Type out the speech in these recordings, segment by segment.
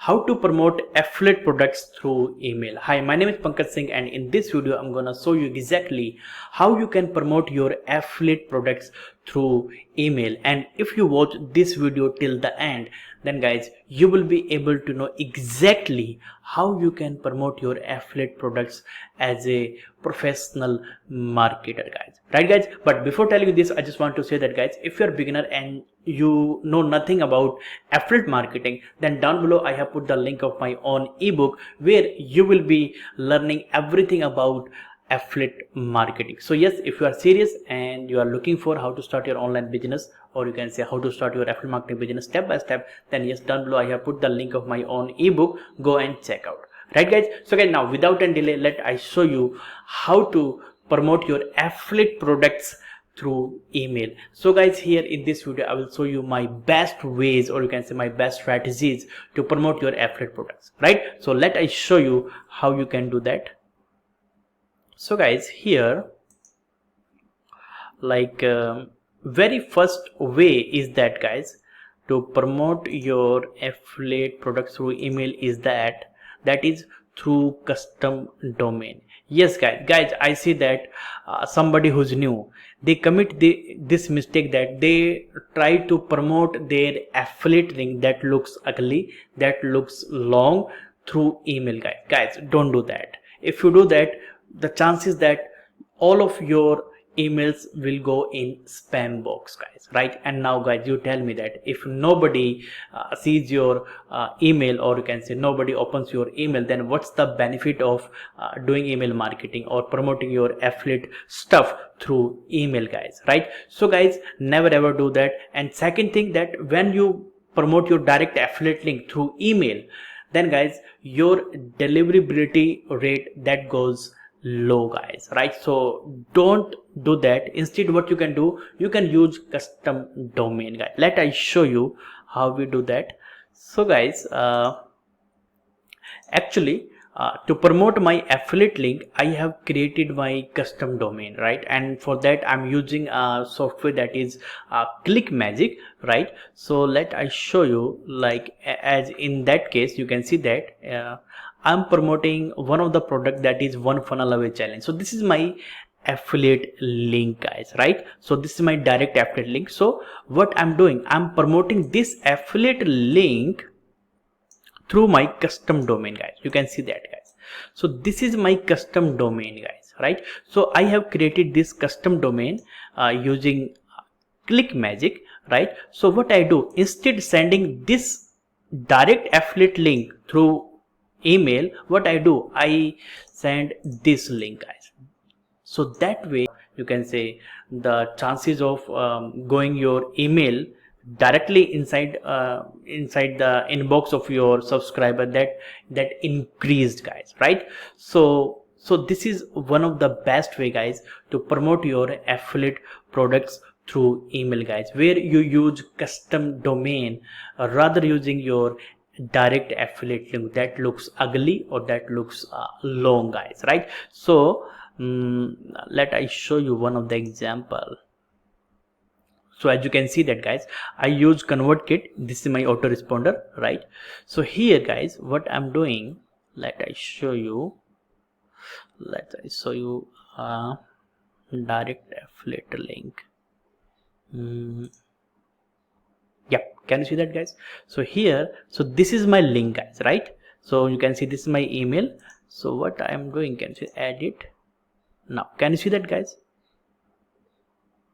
how to promote affiliate products through email. Hi, my name is Pankaj Singh, and in this video I'm gonna show you exactly how you can promote your affiliate products through email. And if you watch this video till the end, then guys, you will be able to know exactly how you can promote your affiliate products as a professional marketer, guys. Right, guys? But before telling you this, I just want to say that, guys, if you're a beginner and you know nothing about affiliate marketing, then down below I have put the link of my own ebook where you will be learning everything about affiliate marketing. So yes, if you are serious and you are looking for how to start your online business, or you can say how to start your affiliate marketing business step by step, then yes, down below I have put the link of my own ebook. Go and check out. Right, guys? So guys, now without any delay, let I show you how to promote your affiliate products through email. So guys, here in this video I will show you my best ways, or you can say my best strategies to promote your affiliate products. Right? So let I show you how you can do that. So guys, here very first way is that, guys, to promote your affiliate products through email is that is through custom domain. Yes, guys, I see that somebody who's new, they commit this mistake that they try to promote their affiliate link that looks ugly, that looks long through email. Guys, don't do that. If you do that, the chances that all of your emails will go in spam box, guys. Right? And now, guys, you tell me that if nobody sees your email, or you can say nobody opens your email, then what's the benefit of doing email marketing or promoting your affiliate stuff through email, guys? Right? So guys, never ever do that. And second thing, that when you promote your direct affiliate link through email, then guys, your deliverability rate that goes low, guys. Right? So don't do that. Instead, what you can do, you can use custom domain, guys. Let I show you how we do that. So guys, actually, to promote my affiliate link, I have created my custom domain, right? And for that I'm using a software that is ClickMagick, right? So let I show you, like, as in that case, you can see that I'm promoting one of the product that is one funnel away challenge. So this is my affiliate link, guys. Right? So this is my direct affiliate link. So what I'm doing, I'm promoting this affiliate link through my custom domain, guys. You can see that, guys. So this is my custom domain, guys. Right? So I have created this custom domain using ClickMagick. Right? So what I do, instead sending this direct affiliate link through email, what I do, I send this link, guys. So that way, you can say the chances of going your email directly inside the inbox of your subscriber, that increased, guys. Right? So this is one of the best way, guys, to promote your affiliate products through email, guys, where you use custom domain rather using your direct affiliate link that looks ugly or that looks long, guys. Right? So let I show you one of the example. So as you can see that, guys, I use ConvertKit. This is my autoresponder. Right? So here, guys, what I'm doing, let I show you direct affiliate link. Yep, can you see that, guys? So here, so this is my link, guys. Right? So you can see this is my email. So what I am doing, can you see, edit. Now can you see that, guys?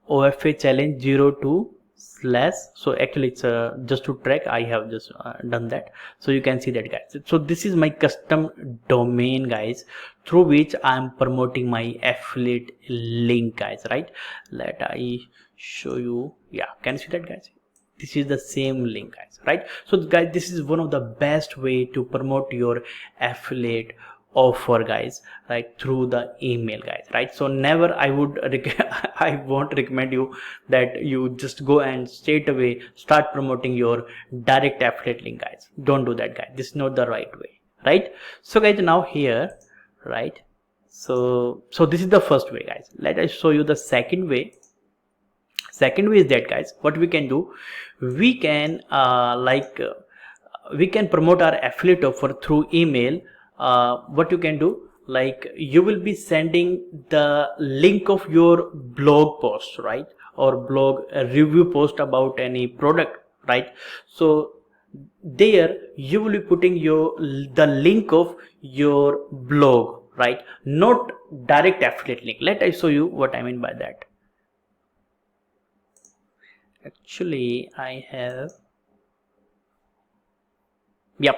OFA challenge 02 / so actually it's just to track, I have just done that. So you can see that, guys. So this is my custom domain, guys, through which I am promoting my affiliate link, guys. Right? Let I show you. Yeah, can you see that, guys? This is the same link, guys. Right? So guys, this is one of the best way to promote your affiliate offer, guys, right, through the email, guys. Right? So never I won't recommend you that you just go and straight away start promoting your direct affiliate link, guys. Don't do that, guys. This is not the right way. Right? So guys, now here, right, so this is the first way, guys. Let us show you the second way. Second way is that, guys, what we can do, we can we can promote our affiliate offer through email. What you can do, like you will be sending the link of your blog post, right, or blog review post about any product, right? So there you will be putting the link of your blog, right, not direct affiliate link. Let I show you what I mean by that. Actually I have, yep.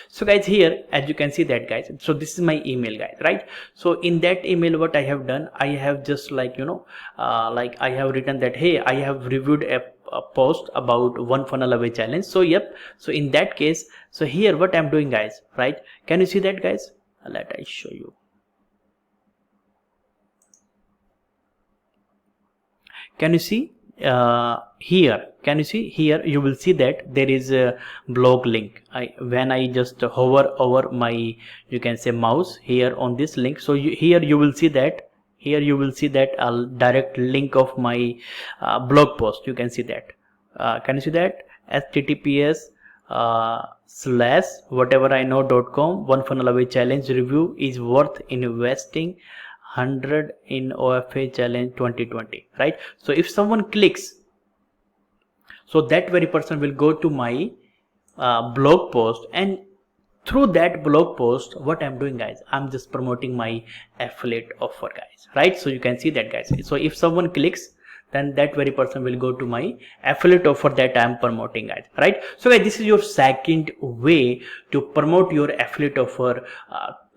So guys, here as you can see that guys, so this is my email guys, right? So in that email what I have done, I have just like, you know, like I have written that, hey, I have reviewed a post about one funnel away challenge. So yep, so in that case, so here what I'm doing guys, right, can you see that guys? Let I show you. Can you see here? Can you see here? You will see that there is a blog link. When I just hover over my, you can say, mouse here on this link, so here you will see that, here you will see that a direct link of my blog post. You can see that. Can you see that? https slash whatever-I-know.com one funnel away challenge review is worth investing 100 in OFA challenge 2020, right? So if someone clicks, so that very person will go to my blog post, and through that blog post what I'm doing guys, I'm just promoting my affiliate offer guys, right? So you can see that guys, so if someone clicks, then that very person will go to my affiliate offer that I'm promoting guys, right? So guys, this is your second way to promote your affiliate offer,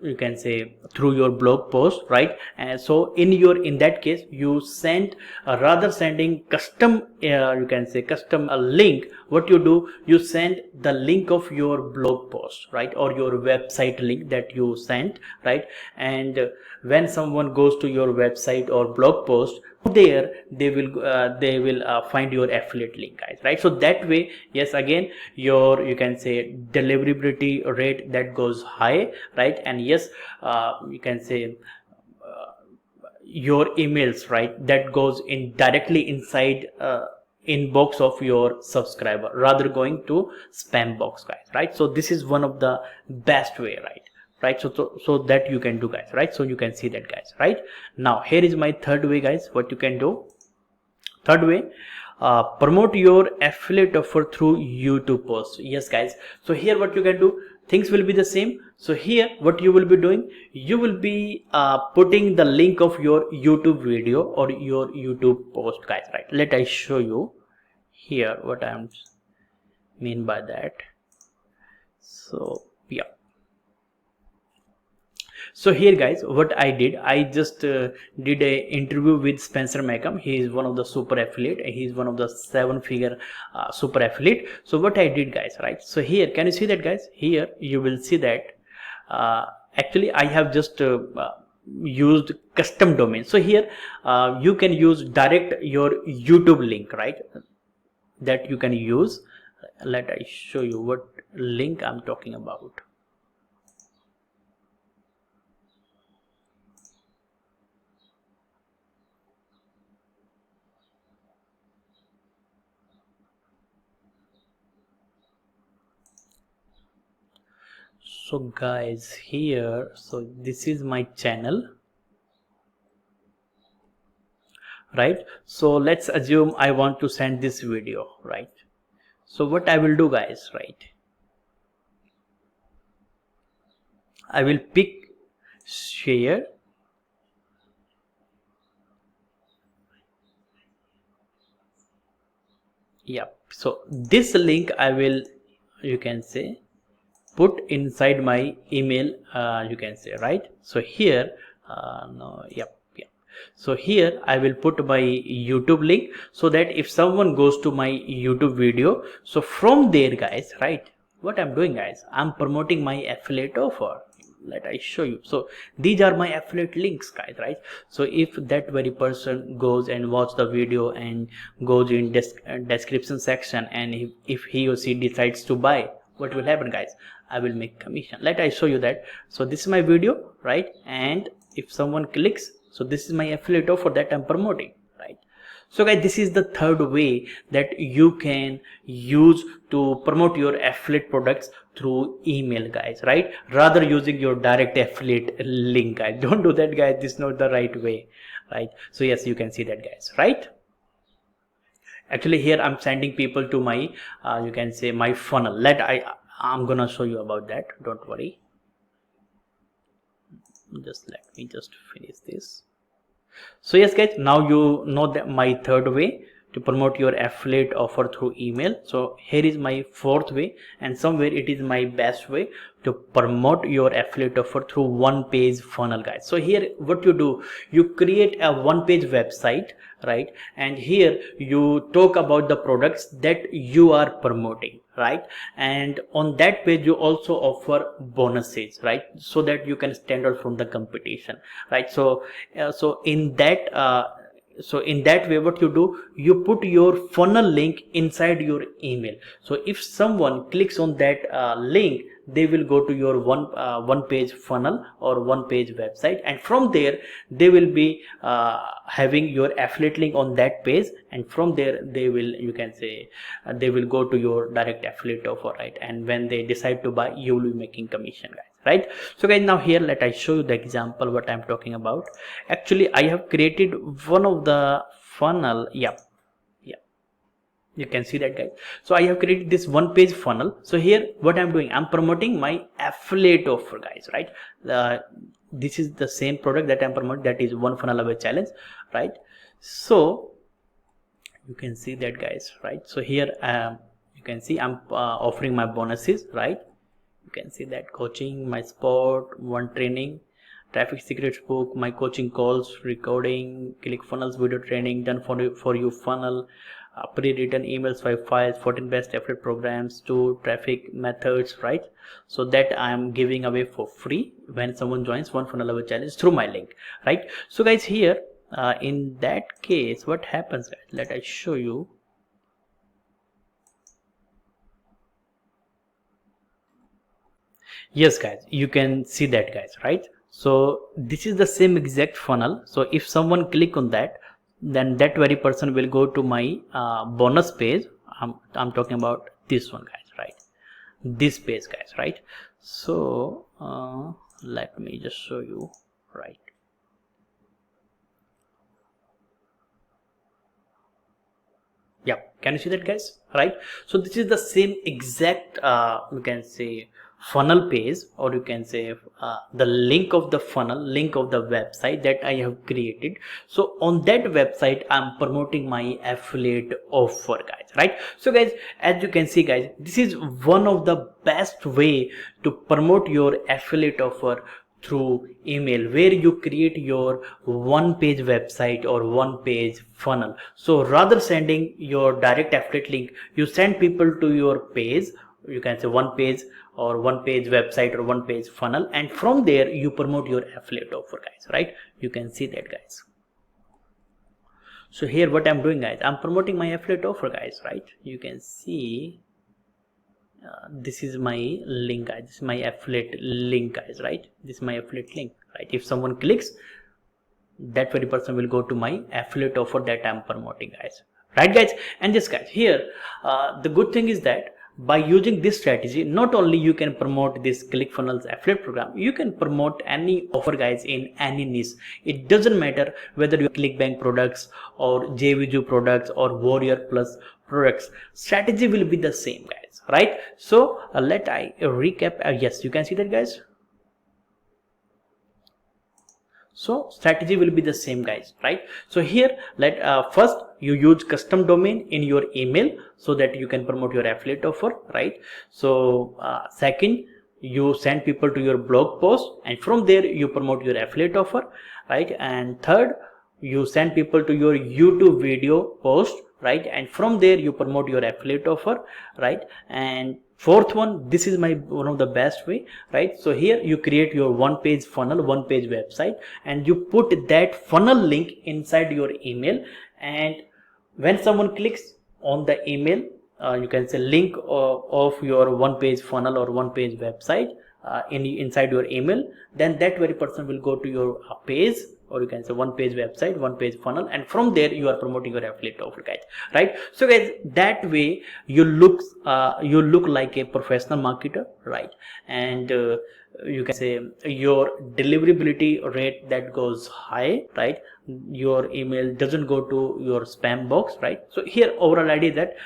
you can say through your blog post, right? And so in that case you send, rather sending custom, you can say custom link, what you do, you send the link of your blog post, right, or your website link that you sent, right? And when someone goes to your website or blog post, there they will find your affiliate link guys, right? So that way, yes, again your, you can say, deliverability rate that goes high, right? And yes, you can say your emails, right, that goes in directly inside inbox of your subscriber rather going to spam box guys, right? So this is one of the best way, right? So that you can do guys, right? So you can see that guys, right? Now here is my third way guys, what you can do. Third way, promote your affiliate offer through YouTube posts. Yes guys, so here what you can do, things will be the same. So here what you will be doing, you will be putting the link of your YouTube video or your YouTube post guys, right? Let I show you here what I mean by that. So yeah, so here guys, what I did, I just did a interview with Spencer Macomb. He is one of the super affiliate, he is one of the 7-figure super affiliate. So what I did guys, right, so here can you see that guys, here you will see that actually I have just used custom domain. So here you can use direct your YouTube link, right, that you can use. Let I show you what link I'm talking about. So guys, here, so this is my channel, right? So let's assume I want to send this video, right? So what I will do guys, right, I will pick share, yeah. So this link I will, you can say, put inside my email, you can say, right? So here no, yep. So here I will put my YouTube link, so that if someone goes to my YouTube video, so from there guys, right, what I'm doing guys, I'm promoting my affiliate offer. Let I show you. So these are my affiliate links guys, right? So if that very person goes and watch the video and goes in description section, and if he or she decides to buy, what will happen guys, I will make commission. Let I show you that. So this is my video, right? And if someone clicks, so this is my affiliate offer that I'm promoting, right? So guys, this is the third way that you can use to promote your affiliate products through email, guys, right? Rather using your direct affiliate link, guys. Don't do that, guys. This is not the right way, right? So yes, you can see that, guys, right? Actually here I'm sending people to my you can say my funnel. I'm gonna show you about that, don't worry. Just let me just finish this. So yes guys, now you know that my third way to promote your affiliate offer through email. So here is my fourth way, and somewhere it is my best way to promote your affiliate offer through one page funnel, guys. So here what you do, you create a one page website, right? And here you talk about the products that you are promoting, right? And on that page you also offer bonuses, right? So that you can stand out from the competition, right? So in that way what you do, you put your funnel link inside your email. So if someone clicks on that link, they will go to your one page funnel or one page website, and from there they will be having your affiliate link on that page, and from there they will, you can say, they will go to your direct affiliate offer, right? And when they decide to buy, you will be making commission, guys, right? So guys, now here let I show you the example what I'm talking about. Actually I have created one of the funnel. Yeah, you can see that, guys. So I have created this one page funnel. So here what I'm doing, I'm promoting my affiliate offer, guys, right? This is the same product that I'm promoting, that is one funnel away challenge, right? So you can see that, guys, right? So here you can see I'm offering my bonuses, right? You can see that coaching, my sport, one training, traffic secrets book, my coaching calls, recording, ClickFunnels video training, done for you funnel, pre-written emails, 5 files, 14 best affiliate programs, 2 traffic methods, right? So that I am giving away for free when someone joins one funnel away challenge through my link, right? So guys, here in that case what happens, guys, let I show you. Yes guys, you can see that, guys, right? So this is the same exact funnel. So if someone click on that, then that very person will go to my bonus page. I'm talking about this one, guys, right? This page, guys, right? So let me just show you, right? Yeah, can you see that, guys, right? So this is the same exact you can say funnel page, or you can say the link of the funnel, link of the website that I have created. So on that website I'm promoting my affiliate offer, guys, right? So guys, as you can see, guys, this is one of the best way to promote your affiliate offer through email, where you create your one page website or one page funnel. So rather sending your direct affiliate link, you send people to your page, you can say one page or one page website or one page funnel, and from there you promote your affiliate offer, guys, right? You can see that, guys. So here what I'm doing, guys, I'm promoting my affiliate offer, guys, right? You can see this is my link, guys. This is my affiliate link, guys, right? This is my affiliate link, right? If someone clicks, that very person will go to my affiliate offer that I'm promoting, guys, right, guys? And this, guys, here the good thing is that by using this strategy, not only you can promote this ClickFunnels affiliate program, you can promote any offer, guys, in any niche. It doesn't matter whether you ClickBank products or JViju products or Warrior Plus products, strategy will be the same, guys, right? So let I recap. Yes, you can see that, guys. So strategy will be the same, guys, right? So here let first you use custom domain in your email so that you can promote your affiliate offer, right? So second, you send people to your blog post, and from there you promote your affiliate offer, right? And third, you send people to your YouTube video post, right? And from there you promote your affiliate offer, right? And fourth one, this is my one of the best way, right? So here you create your one page funnel, one page website, and you put that funnel link inside your email, and when someone clicks on the email, you can say link of your one page funnel or one page website inside your email, then that very person will go to your page, or you can say one page website, one page funnel, and from there you are promoting your affiliate offer, guys, right? So guys, that way you look like a professional marketer, right? And you can say your deliverability rate that goes high, right? Your email doesn't go to your spam box, right? So here overall idea is that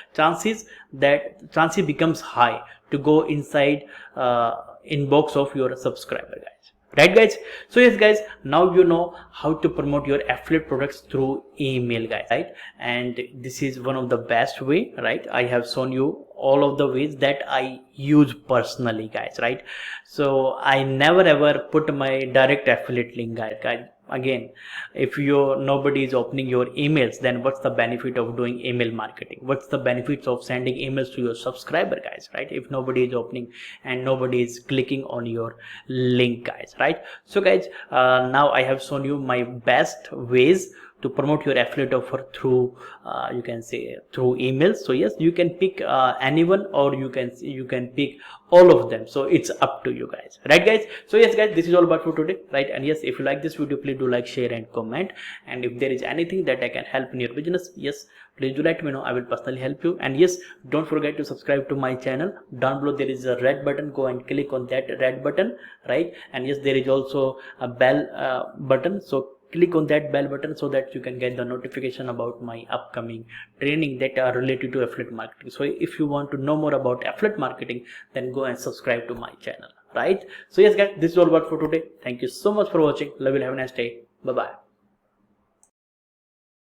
chances becomes high to go inside inbox of your subscriber, guys, right guys? So yes guys, now you know how to promote your affiliate products through email, guys, right? And this is one of the best way, right? I have shown you all of the ways that I use personally, guys, right? So I never ever put my direct affiliate link, guys. Again, if nobody is opening your emails, then what's the benefit of doing email marketing? What's the benefits of sending emails to your subscriber, guys, right? If nobody is opening and nobody is clicking on your link, guys, right? So guys, now I have shown you my best ways to promote your affiliate offer through you can say through emails. So yes, you can pick anyone, or you can pick all of them, so it's up to you, guys, right guys? So yes guys, this is all about for today, right? And yes, if you like this video, please do like, share and comment. And if there is anything that I can help in your business, yes, please do let me know. I will personally help you. And yes, don't forget to subscribe to my channel. Down below there is a red button, go and click on that red button, right? And yes, there is also a bell button, so click on that bell button so that you can get the notification about my upcoming training that are related to affiliate marketing. So if you want to know more about affiliate marketing, then go and subscribe to my channel, right? So yes guys, this is all about for today. Thank you so much for watching. Love you. Have a nice day. Bye bye.